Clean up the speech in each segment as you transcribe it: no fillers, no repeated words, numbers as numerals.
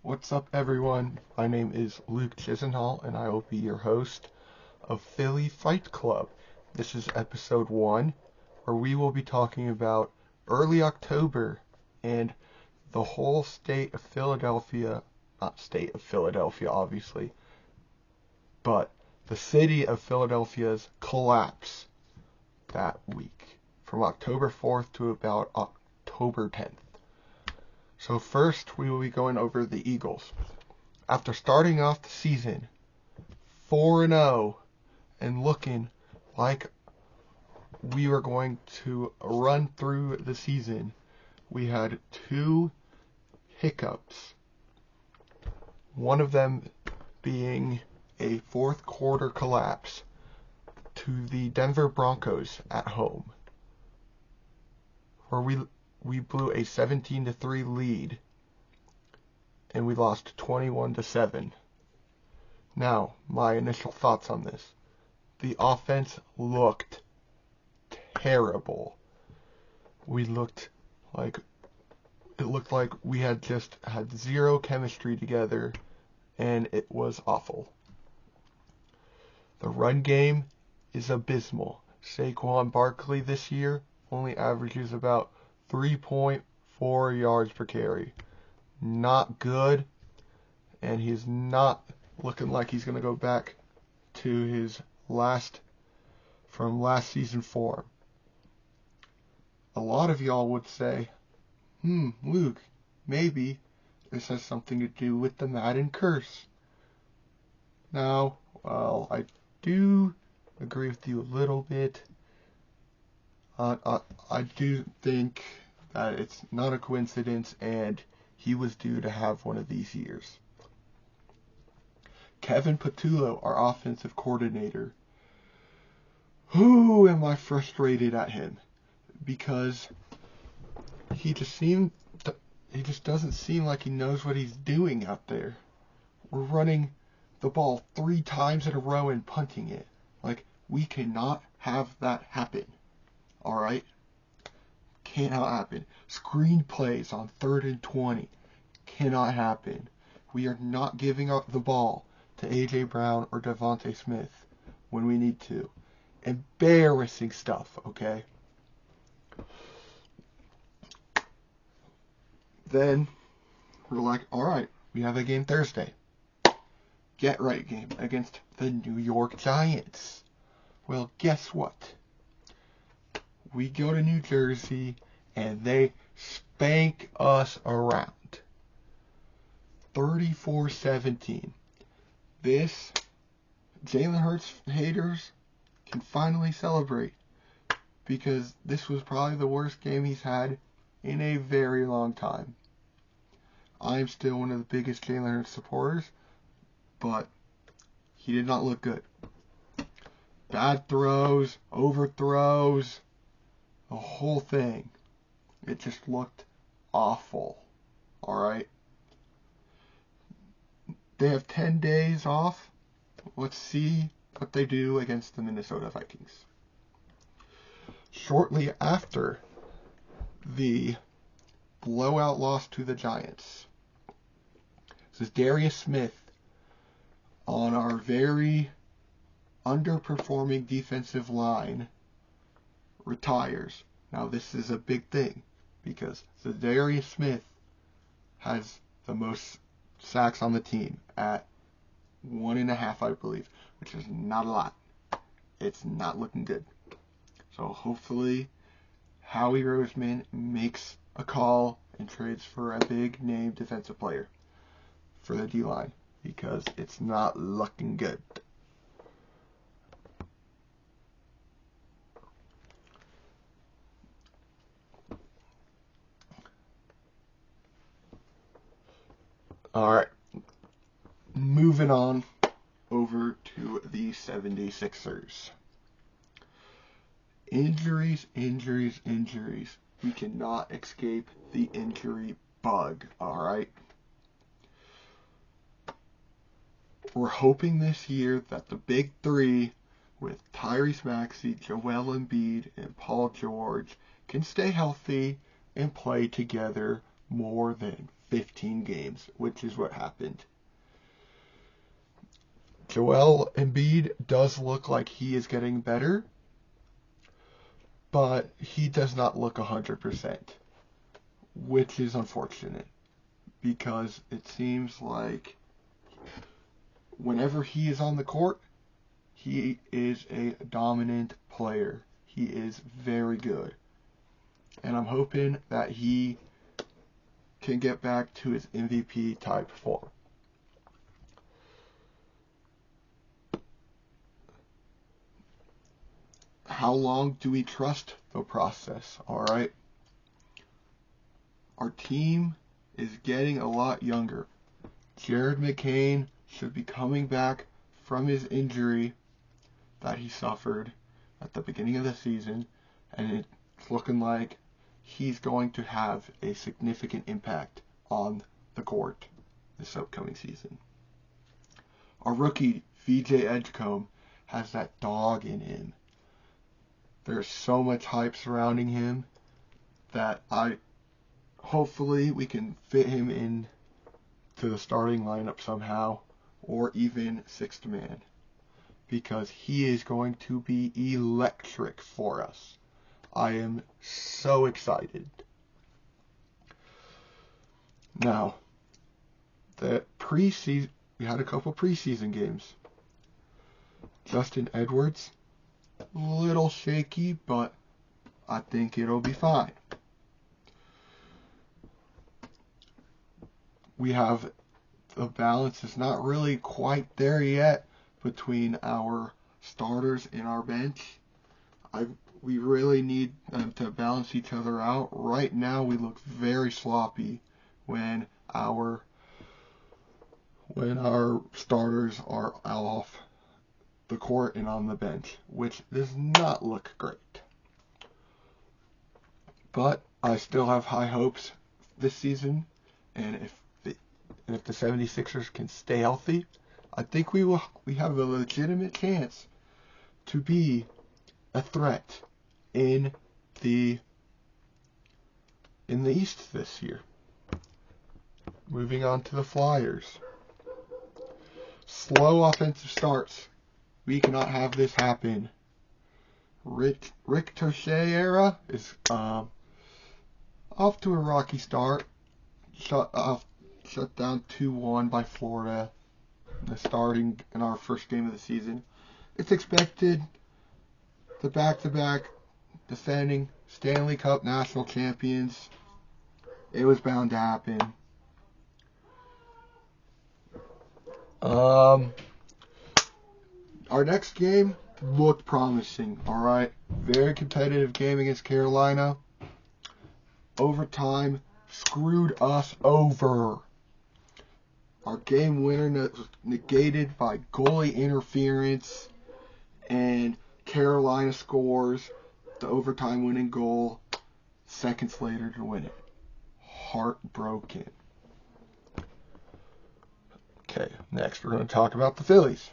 What's up, everyone? My name is Luke Chisenhall, and I will be your host of Philly Fight Club. This is episode 1, where we will be talking about early October and the whole state of Philadelphia, not state of Philadelphia, obviously, but the city of Philadelphia's collapse that week, from October 4th to about October 10th. So first, we will be going over the Eagles. After starting off the season 4-0 and looking like we were going to run through the season, we had two hiccups. One of them being a fourth quarter collapse to the Denver Broncos at home, where we blew a 17-3 lead, and we lost 21-7. Now, my initial thoughts on this. The offense looked terrible. It looked like we had just had zero chemistry together, and it was awful. The run game is abysmal. Saquon Barkley this year only averages about 3.4 yards per carry. Not good, and he's not looking like he's going to go back to his last season form. A lot of y'all would say, Luke, maybe this has something to do with the Madden curse. Now, well, I do agree with you a little bit. I do think that it's not a coincidence, and he was due to have one of these years. Kevin Patullo, our offensive coordinator. Who am I frustrated at him? Because he just doesn't seem like he knows what he's doing out there. We're running the ball 3 times in a row and punting it. Like, we cannot have that happen. Alright? Cannot happen. Screen plays on 3rd and 20. Cannot happen. We are not giving up the ball to A.J. Brown or Devontae Smith when we need to. Embarrassing stuff, okay? Then, we're like, alright, we have a game Thursday. Get right game against the New York Giants. Well, guess what? We go to New Jersey, and they spank us around. 34-17. This, Jalen Hurts haters can finally celebrate, because this was probably the worst game he's had in a very long time. I'm still one of the biggest Jalen Hurts supporters, but he did not look good. Bad throws, overthrows, the whole thing. It just looked awful. Alright? They have 10 days off. Let's see what they do against the Minnesota Vikings. Shortly after the blowout loss to the Giants, this is Darius Smith on our very underperforming defensive line retires. Now, this is a big thing, because Darius Smith has the most sacks on the team at 1.5, I believe, which is not a lot. It's not looking good. So hopefully Howie Roseman makes a call and trades for a big name defensive player for the D-line, because it's not looking good. Alright, moving on over to the 76ers. Injuries. We cannot escape the injury bug, alright? We're hoping this year that the big three, with Tyrese Maxey, Joel Embiid, and Paul George, can stay healthy and play together more than 15 games, which is what happened. Joel Embiid does look like he is getting better, but he does not look 100%, which is unfortunate because it seems like whenever he is on the court, he is a dominant player. He is very good. And I'm hoping that he can get back to his MVP type form. How long do we trust the process? All right. Our team is getting a lot younger. Jared McCain should be coming back from his injury that he suffered at the beginning of the season, and it's looking like he's going to have a significant impact on the court this upcoming season. Our rookie, VJ Edgecombe, has that dog in him. There's so much hype surrounding him that hopefully we can fit him in to the starting lineup somehow, or even sixth man, because he is going to be electric for us. I am so excited. Now, the preseason, we had a couple preseason games. Justin Edwards, a little shaky, but I think it'll be fine. We have the balance is not really quite there yet between our starters and our bench. We really need them to balance each other out. Right now, we look very sloppy when our starters are off the court and on the bench, which does not look great. But I still have high hopes this season, and if the 76ers can stay healthy, I think we have a legitimate chance to be a threat in the East this year. Moving on to the Flyers. Slow offensive starts. We cannot have this happen. Rick Toshay is off to a rocky start. Shut down 2-1 by Florida starting in our first game of the season. It's expected. The back-to-back defending Stanley Cup national champions. It was bound to happen. Our next game looked promising, alright? Very competitive game against Carolina. Overtime screwed us over. Our game winner was negated by goalie interference, and Carolina scores the overtime winning goal seconds later to win it. Heartbroken. Okay, next we're going to talk about the Phillies.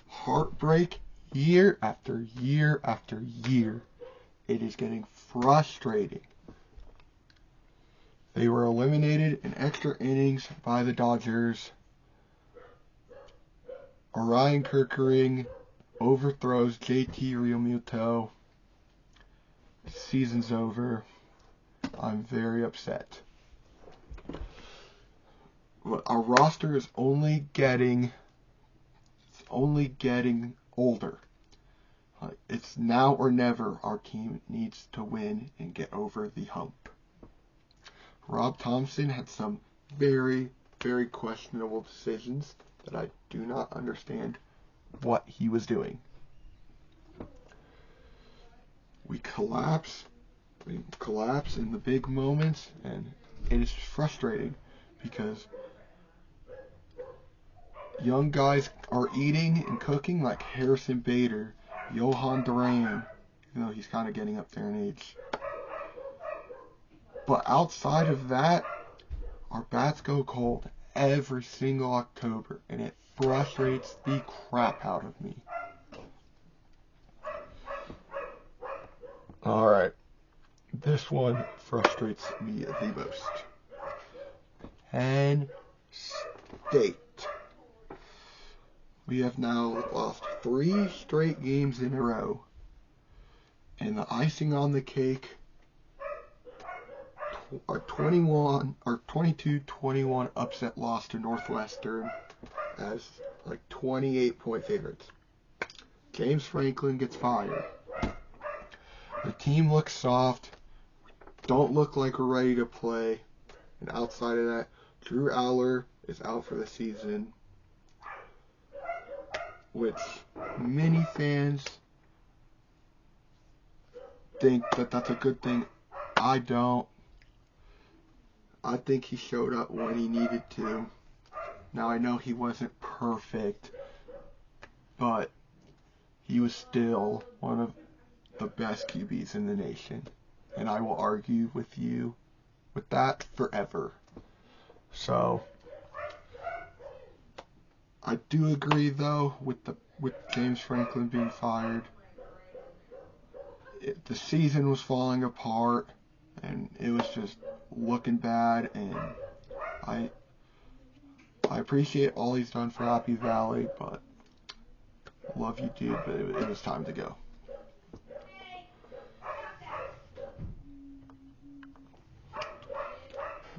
Heartbreak year after year after year. It is getting frustrating. They were eliminated in extra innings by the Dodgers. Orion Kerkering overthrows JT Realmuto. Season's over. I'm very upset. Our roster is only getting older. It's now or never. Our team needs to win and get over the hump. Rob Thompson had some very, very questionable decisions that I do not understand what he was doing. We collapse in the big moments, and it is frustrating because young guys are eating and cooking like Harrison Bader, Johan Duran, even though he's kind of getting up there in age. But outside of that, our bats go cold every single October, and it frustrates the crap out of me. Alright, this one frustrates me the most. Penn State. We have now lost 3 straight games in a row. And the icing on the cake, our 22-21 upset loss to Northwestern as like 28-point favorites. James Franklin gets fired. The team looks soft. Don't look like we're ready to play. And outside of that, Drew Aller is out for the season, which many fans think that that's a good thing. I don't. I think he showed up when he needed to. Now, I know he wasn't perfect, but he was still one of the best QBs in the nation. And I will argue with you with that forever. So, I do agree, though, with James Franklin being fired. The season was falling apart, and it was just looking bad, and I appreciate all he's done for Happy Valley, but love you, dude, but it was time to go.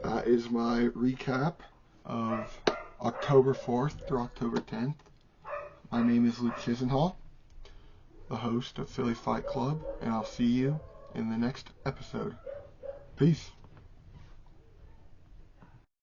That is my recap of October 4th through October 10th. My name is Luke Chisenhall, the host of Philly Fight Club, and I'll see you in the next episode. Peace.